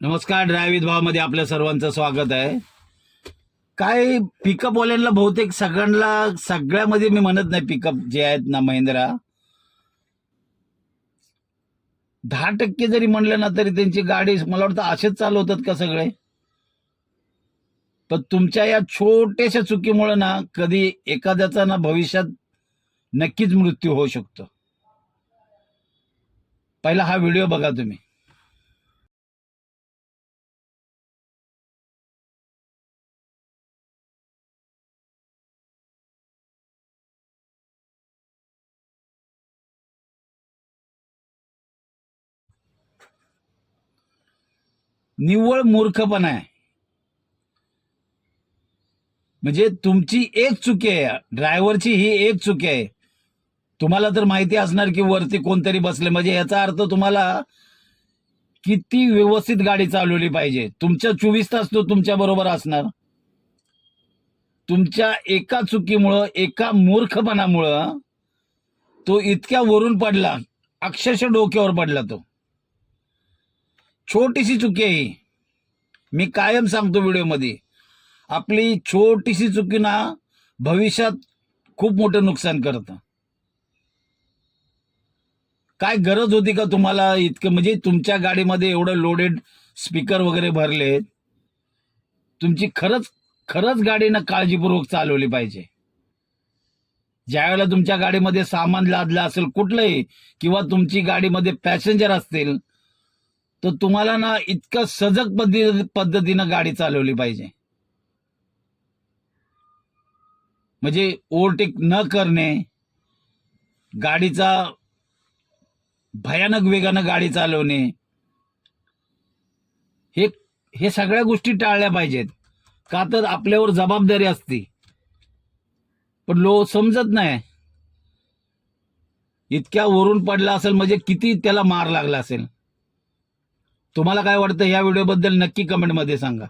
नमस्कार. ड्रायव्हित भावामध्ये आपल्या सर्वांचं स्वागत आहे. काय पिकअप वाल्यांना बहुतेक सगळ्यामध्ये मी म्हणत नाही, पिकअप जे आहेत ना महिंद्रा 10% जरी म्हणलं ना तरी त्यांची गाडी मला वाटतं असेच चालवतात का सगळे. पण तुमच्या या छोट्याशा चुकीमुळे ना कधी एखाद्याचा ना भविष्यात नक्कीच मृत्यू होऊ शकतो. पहिला हा व्हिडिओ बघा तुम्ही. निव्वळ मूर्खपणा आहे. म्हणजे तुमची एक चुकी आहे, ड्रायव्हरची ही एक चुकी आहे. तुम्हाला तर माहिती असणार की वरती कोणतरी बसले, म्हणजे याचा अर्थ तुम्हाला किती व्यवस्थित गाडी चालवली पाहिजे. तुमच्या 24 तास तो तुमच्या बरोबर असणार. तुमच्या एका चुकीमुळं, एका मूर्खपणामुळं तो इतक्या वरून पडला, अक्षरशः डोक्यावर पडला. तो छोटीशी चुकी आहे ही. मी कायम सांगतो व्हिडिओमध्ये, आपली छोटीशी चुकी ना भविष्यात खूप मोठं नुकसान करतं. काय गरज होती का तुम्हाला इतकं, म्हणजे तुमच्या गाडीमध्ये एवढं लोडेड स्पीकर वगैरे भरले. तुमची खरंच गाडीनं काळजीपूर्वक चालवली पाहिजे. ज्यावेळेला तुमच्या गाडीमध्ये सामान लादलं असेल कुठलंही, किंवा तुमची गाडीमध्ये पॅसेंजर असतील, तर तुम्हाला ना इतकं सजग पद्धतीनं गाडी चालवली पाहिजे. म्हणजे ओव्हरटेक न करणे, गाडीचा भयानक वेगानं गाडी चालवणे, हे हे सगळ्या गोष्टी टाळल्या पाहिजेत. का तर आपल्यावर जबाबदारी असते. पण समजत नाही. इतक्या वरून पडला असेल म्हणजे किती त्याला मार लागला असेल. तुम्हाला काय वाटतं या व्हिडिओबद्दल नक्की कमेंटमध्ये सांगा.